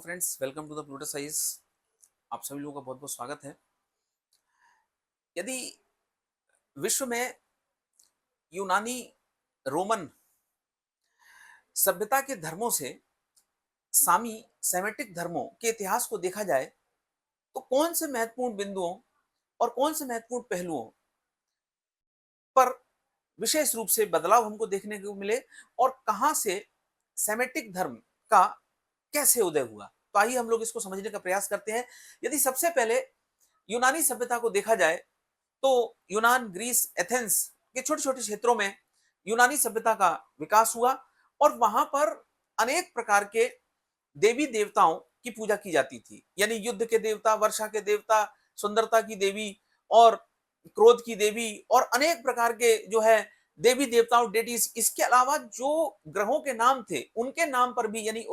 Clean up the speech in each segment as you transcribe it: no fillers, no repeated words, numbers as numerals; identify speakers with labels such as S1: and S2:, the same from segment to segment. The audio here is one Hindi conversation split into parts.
S1: Friends, welcome to the Pluto science. आप सभी लोगों का बहुत बहुत स्वागत है। यदि विश्व में यूनानी रोमन सभ्यता के धर्मों से सामी सेमेटिक धर्मों के इतिहास को देखा जाए तो कौन से महत्वपूर्ण बिंदुओं और कौन से महत्वपूर्ण पहलुओं पर विशेष रूप से बदलाव हमको देखने को मिले और कहां से सेमेटिक धर्म का कैसे उदय हुआ, तो आइए हम लोग इसको समझने का प्रयास करते हैं। यदि सबसे पहले यूनानी सभ्यता को देखा जाए तो यूनान, ग्रीस, एथेंस के छोटे छोटे क्षेत्रों में यूनानी सभ्यता का विकास हुआ और वहां पर अनेक प्रकार के देवी देवताओं की पूजा की जाती थी। यानी युद्ध के देवता, वर्षा के देवता, सुंदरता की देवी और क्रोध की देवी और अनेक प्रकार के जो है देवी देवताओं, डेटीज। इसके अलावा जो ग्रहों के नाम थे उनके नाम पर भी, यानी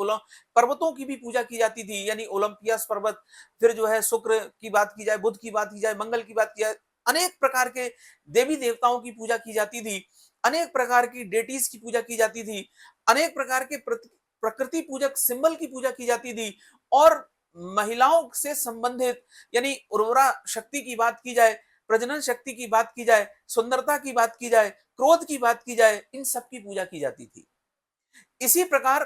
S1: पर्वतों की भी पूजा की जाती थी। यानी ओलंपियस पर्वत, फिर जो है शुक्र की बात की जाए, बुध की बात की जाए, मंगल की बात की जाए, अनेक प्रकार के देवी देवताओं की पूजा की जाती थी, अनेक प्रकार की डेटीज की पूजा की जाती थी, अनेक प्रकार के प्रकृति पूजक सिंबल की पूजा की जाती थी। और महिलाओं से संबंधित, यानी उर्वरा शक्ति की बात की जाए, प्रजनन शक्ति की बात की जाए, सुंदरता की बात की जाए, क्रोध की बात की जाए, इन सब की पूजा की जाती थी। इसी प्रकार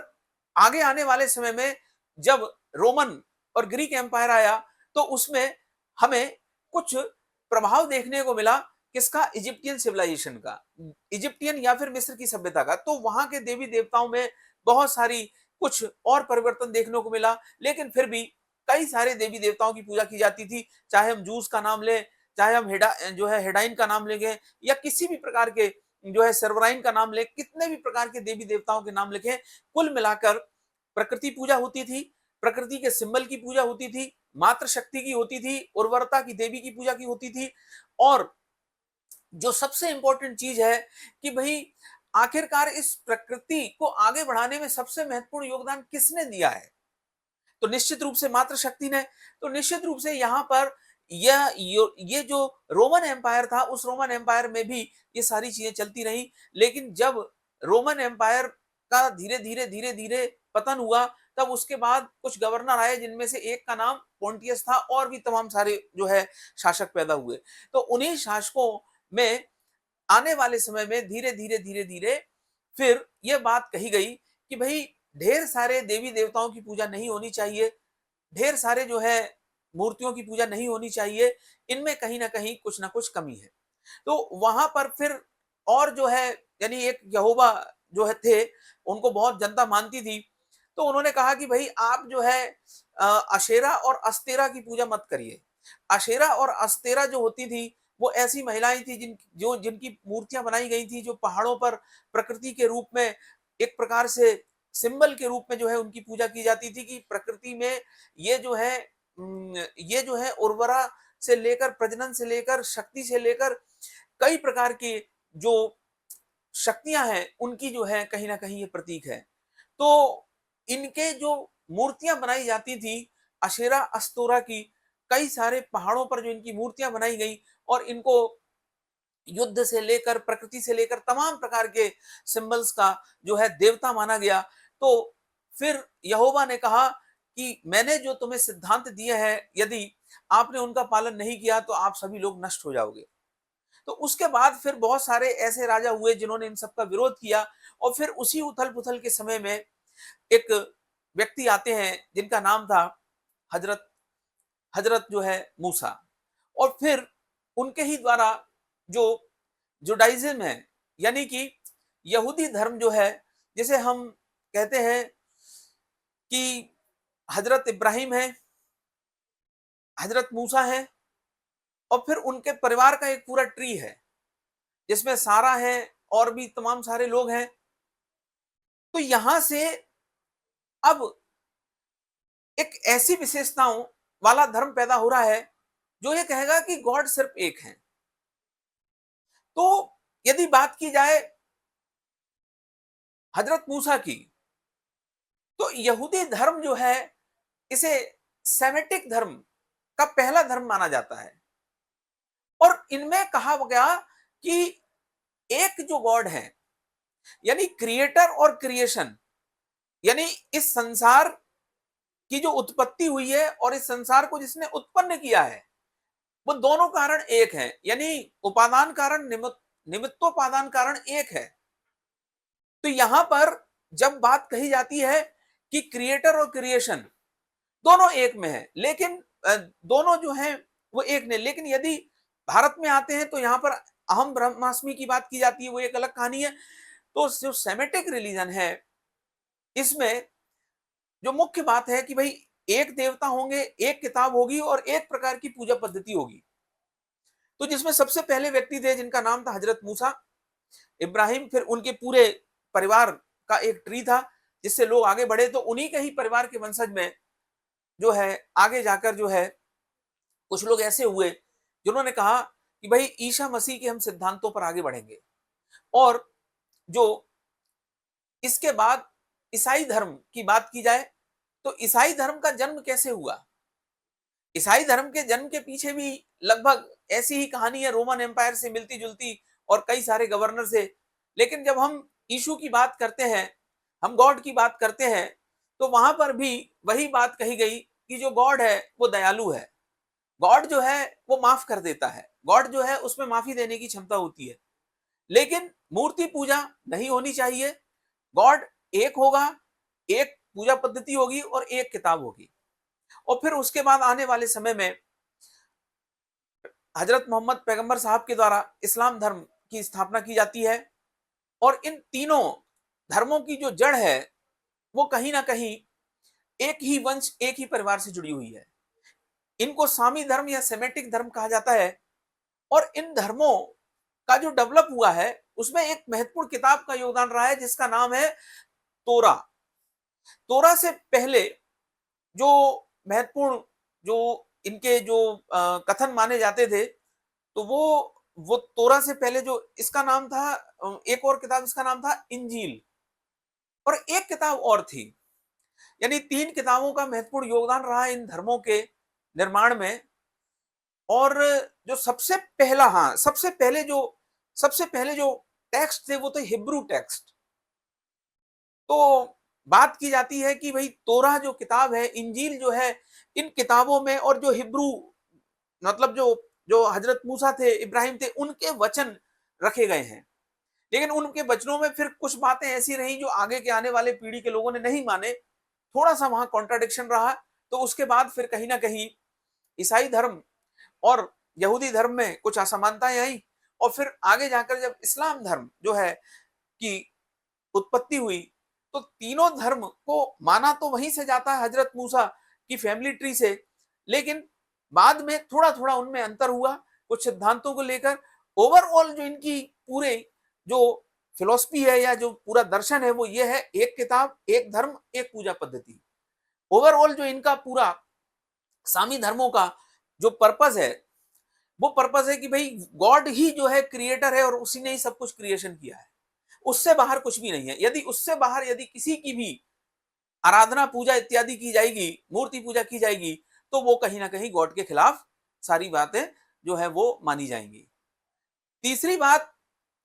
S1: आगे आने वाले समय में जब रोमन और ग्रीक एम्पायर आया तो उसमें हमें कुछ प्रभाव देखने को मिला। किसका? इजिप्टियन सिविलाइजेशन का, इजिप्टियन या फिर मिस्र की सभ्यता का। तो वहां के देवी देवताओं में बहुत सारी कुछ और परिवर्तन देखने को मिला, लेकिन फिर भी कई सारे देवी देवताओं की पूजा की जाती थी। चाहे हम जूस का नाम लें, चाहे हम जो है हेडाइन का नाम लेंगे, या किसी भी प्रकार के जो है सर्वराइन का नाम ले, कितने भी प्रकार के देवी देवताओं के नाम लिखे, कुल मिलाकर प्रकृति पूजा होती थी, प्रकृति के सिंबल की पूजा होती थी, मातृ शक्ति की होती थी, उर्वरता की देवी की पूजा की होती थी। और जो सबसे इंपॉर्टेंट चीज है कि भाई आखिरकार इस प्रकृति को आगे बढ़ाने में सबसे महत्वपूर्ण योगदान किसने दिया है? तो निश्चित रूप से मातृ शक्ति ने। तो निश्चित रूप से यहाँ पर ये जो रोमन एम्पायर था, उस रोमन एम्पायर में भी ये सारी चीजें चलती रही। लेकिन जब रोमन एम्पायर का धीरे धीरे पतन हुआ, तब उसके बाद कुछ गवर्नर आए जिनमें से एक का नाम पोंटियस था, और भी तमाम सारे जो है शासक पैदा हुए। तो उन्हीं शासकों में आने वाले समय में धीरे धीरे फिर यह बात कही गई कि भाई ढेर सारे देवी देवताओं की पूजा नहीं होनी चाहिए, ढेर सारे जो है मूर्तियों की पूजा नहीं होनी चाहिए, इनमें कहीं ना कहीं कुछ ना कुछ कमी है। तो वहां पर फिर और जो है, यानी एक यहोवा जो है थे, उनको बहुत जनता मानती थी। तो उन्होंने कहा कि भाई आप जो है अशेरा और अस्तेरा की पूजा मत करिए। अशेरा और अस्तेरा जो होती थी वो ऐसी महिलाएं थी जिनकी मूर्तियां बनाई गई थी, जो पहाड़ों पर प्रकृति के रूप में एक प्रकार से सिंबल के रूप में जो है उनकी पूजा की जाती थी कि प्रकृति में ये जो है ये जो है उर्वरा से लेकर, प्रजनन से लेकर, शक्ति से लेकर कई प्रकार की जो शक्तियां हैं उनकी जो है कहीं ना कहीं ये प्रतीक है। तो इनके जो मूर्तियां बनाई जाती थी अशेरा अस्तोरा की, कई सारे पहाड़ों पर जो इनकी मूर्तियां बनाई गई, और इनको युद्ध से लेकर, प्रकृति से लेकर तमाम प्रकार के सिंबल्स का जो है देवता माना गया। तो फिर यहोवा ने कहा कि मैंने जो तुम्हें सिद्धांत दिए हैं, यदि आपने उनका पालन नहीं किया तो आप सभी लोग नष्ट हो जाओगे। तो उसके बाद फिर बहुत सारे ऐसे राजा हुए जिन्होंने इन सब का विरोध किया, और फिर उसी उथल पुथल के समय में एक व्यक्ति आते हैं जिनका नाम था हजरत हजरत जो है मूसा। और फिर उनके ही द्वारा जो जुडाइज्म है, यानी कि यहूदी धर्म जो है, जिसे हम कहते हैं कि हजरत इब्राहिम है, हजरत मूसा है, और फिर उनके परिवार का एक पूरा ट्री है जिसमें सारा है और भी तमाम सारे लोग हैं। तो यहां से अब एक ऐसी विशेषताओं वाला धर्म पैदा हो रहा है जो ये कहेगा कि गॉड सिर्फ एक है। तो यदि बात की जाए हजरत मूसा की, तो यहूदी धर्म जो है इसे सेमेटिक धर्म का पहला धर्म माना जाता है। और इनमें कहा गया कि एक जो गॉड है, यानी क्रिएटर और क्रिएशन, यानी इस संसार की जो उत्पत्ति हुई है और इस संसार को जिसने उत्पन्न किया है, वो दोनों कारण एक है, यानी उपादान कारण निमित्तोपादान कारण एक है। तो यहां पर जब बात कही जाती है कि क्रिएटर और क्रिएशन दोनों एक में है, लेकिन दोनों जो हैं वो एक नहीं, लेकिन यदि भारत में आते हैं तो यहां पर अहम ब्रह्मास्मि की बात की जाती है, वो एक अलग कहानी है। तो जो सेमेटिक रिलीजन है, इसमें जो मुख्य बात है कि भाई एक देवता होंगे, एक किताब होगी और एक प्रकार की पूजा पद्धति होगी। तो जिसमें सबसे पहले व्यक्ति थे जिनका नाम था हजरत मूसा, इब्राहिम, फिर उनके पूरे परिवार का एक ट्री था जिससे लोग आगे बढ़े। तो उन्हीं के ही परिवार के वंशज में जो है आगे जाकर जो है कुछ लोग ऐसे हुए जिन्होंने कहा कि भाई ईसा मसीह के हम सिद्धांतों पर आगे बढ़ेंगे। और जो इसके बाद ईसाई धर्म की बात की जाए तो ईसाई धर्म का जन्म कैसे हुआ? ईसाई धर्म के जन्म के पीछे भी लगभग ऐसी ही कहानी है, रोमन एम्पायर से मिलती जुलती और कई सारे गवर्नर से। लेकिन जब हम यीशु की बात करते हैं, हम गॉड की बात करते हैं, तो वहां पर भी वही बात कही गई कि जो गॉड है वो दयालु है, गॉड जो है वो माफ कर देता है, गॉड जो है उसमें माफी देने की क्षमता होती है। लेकिन मूर्ति पूजा नहीं होनी चाहिए, गॉड एक होगा, एक पूजा पद्धति होगी और एक किताब होगी। और फिर उसके बाद आने वाले समय में हजरत मोहम्मद पैगंबर साहब के द्वारा इस्लाम धर्म की स्थापना की जाती है। और इन तीनों धर्मों की जो जड़ है वो कहीं ना कहीं एक ही वंश, एक ही परिवार से जुड़ी हुई है। इनको सामी धर्म या सेमेटिक धर्म कहा जाता है। और इन धर्मों का जो डेवलप हुआ है उसमें एक महत्वपूर्ण किताब का योगदान रहा है जिसका नाम है तोरा। तोरा से पहले जो महत्वपूर्ण जो इनके जो कथन माने जाते थे, तो वो तोरा से पहले जो इसका नाम था, एक और किताब इसका नाम था इंजील, और एक किताब और थी। यानी तीन किताबों का महत्वपूर्ण योगदान रहा इन धर्मों के निर्माण में। और जो सबसे पहला, हाँ, सबसे पहले जो टेक्स्ट थे वो थे हिब्रू टेक्स्ट। तो बात की जाती है कि भाई तोरा जो किताब है, इंजील जो है, इन किताबों में और जो हिब्रू मतलब जो जो हजरत मूसा थे, इब्राहिम थे, उनके वचन रखे गए हैं। लेकिन उनके वचनों में फिर कुछ बातें ऐसी रही जो आगे के आने वाले पीढ़ी के लोगों ने नहीं माने, थोड़ा सा वहां कॉन्ट्राडिक्शन रहा। तो उसके बाद फिर कहीं ना कहीं ईसाई धर्म और यहूदी धर्म में कुछ असमानताएं आई। और फिर आगे जाकर जब इस्लाम धर्म जो है की उत्पत्ति हुई, तो तीनों धर्म को माना तो वहीं से जाता है, हजरत मूसा की फैमिली ट्री से। लेकिन बाद में थोड़ा थोड़ा उनमें अंतर हुआ कुछ सिद्धांतों को लेकर। ओवरऑल जो इनकी पूरे जो फिलोसफी है या जो पूरा दर्शन है वो ये है, एक किताब, एक धर्म, एक पूजा पद्धति। ओवरऑल जो इनका पूरा सामी धर्मों का जो पर्पस है वो पर्पस है कि भाई गॉड ही जो है क्रिएटर है और उसी ने ही सब कुछ क्रिएशन किया है, उससे बाहर कुछ भी नहीं है। यदि उससे बाहर यदि किसी की भी आराधना पूजा इत्यादि की जाएगी, मूर्ति पूजा की जाएगी, तो वो कहीं ना कहीं गॉड के खिलाफ सारी बातें जो है वो मानी जाएंगी। तीसरी बात,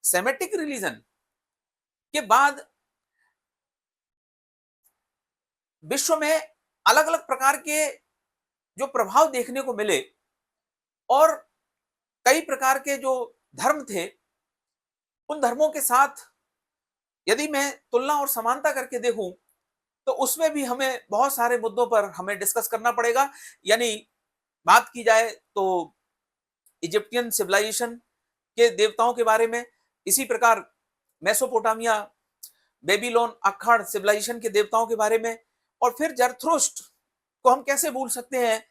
S1: सेमेटिक रिलीजन के बाद विश्व में अलग अलग प्रकार के जो प्रभाव देखने को मिले और कई प्रकार के जो धर्म थे, उन धर्मों के साथ यदि मैं तुलना और समानता करके देखूं तो उसमें भी हमें बहुत सारे मुद्दों पर हमें डिस्कस करना पड़ेगा। यानी बात की जाए तो इजिप्टियन सिविलाइजेशन के देवताओं के बारे में, इसी प्रकार मेसोपोटामिया, बेबीलोन, अखाड़ सिविलाइजेशन के देवताओं के बारे में, और फिर जरथ्रुस्ट को हम कैसे भूल सकते हैं,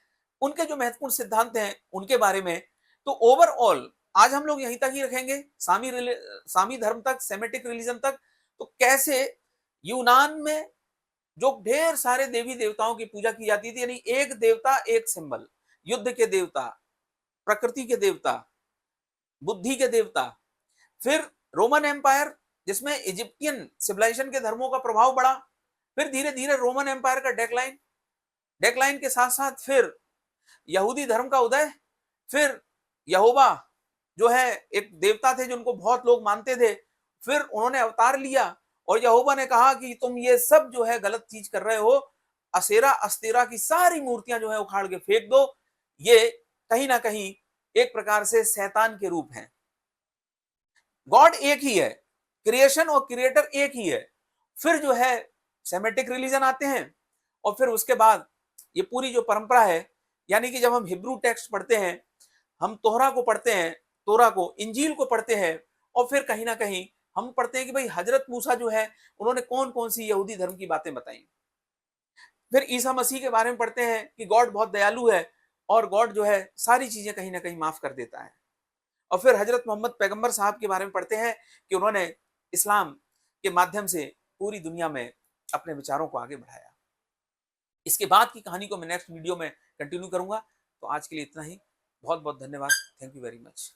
S1: उनके जो महत्वपूर्ण सिद्धांत हैं उनके बारे में। तो ओवरऑल आज हम लोग यहीं तक ही रखेंगे, सामी धर्म तक, सेमेटिक रिलीजन तक। तो कैसे यूनान में जो ढेर सारे देवी देवताओं की पूजा की जाती थी, यानी एक देवता एक सिंबल, युद्ध के देवता, प्रकृति के देवता, बुद्धि के देवता। फिर रोमन एम्पायर जिसमें इजिप्टियन सिविलाइजेशन के धर्मों का प्रभाव बढ़ा, फिर धीरे धीरे रोमन एम्पायर का डेक्लाइन, डेक्लाइन के साथ साथ फिर यहूदी धर्म का उदय। फिर यहोवा जो है एक देवता थे जिनको बहुत लोग मानते थे, फिर उन्होंने अवतार लिया और यहोवा ने कहा कि तुम ये सब जो है गलत चीज कर रहे हो, असेरा अस्तेरा की सारी मूर्तियां जो है उखाड़ के फेंक दो। ये कहीं ना कहीं एक प्रकार से शैतान के रूप हैं। गॉड एक ही है, क्रिएशन और क्रिएटर एक ही है। फिर जो है सेमेटिक रिलीजन आते हैं और फिर उसके बाद ये पूरी जो परंपरा है, यानी कि जब हम हिब्रू टेक्स्ट पढ़ते हैं, हम तोहरा को पढ़ते हैं, तोरा को, इंजील को पढ़ते हैं, और फिर कहीं ना कहीं हम पढ़ते हैं कि भाई हजरत मूसा जो है उन्होंने कौन कौन सी यहूदी धर्म की बातें बताई। फिर ईसा मसीह के बारे में पढ़ते हैं कि गॉड बहुत दयालु है और गॉड जो है सारी चीजें कहीं ना कहीं माफ कर देता है। और फिर हजरत मोहम्मद पैगंबर साहब के बारे में पढ़ते हैं कि उन्होंने इस्लाम के माध्यम से पूरी दुनिया में अपने विचारों को आगे बढ़ाया। इसके बाद की कहानी को मैं नेक्स्ट वीडियो में कंटिन्यू करूंगा। तो आज के लिए इतना ही। बहुत बहुत धन्यवाद। Thank you very much.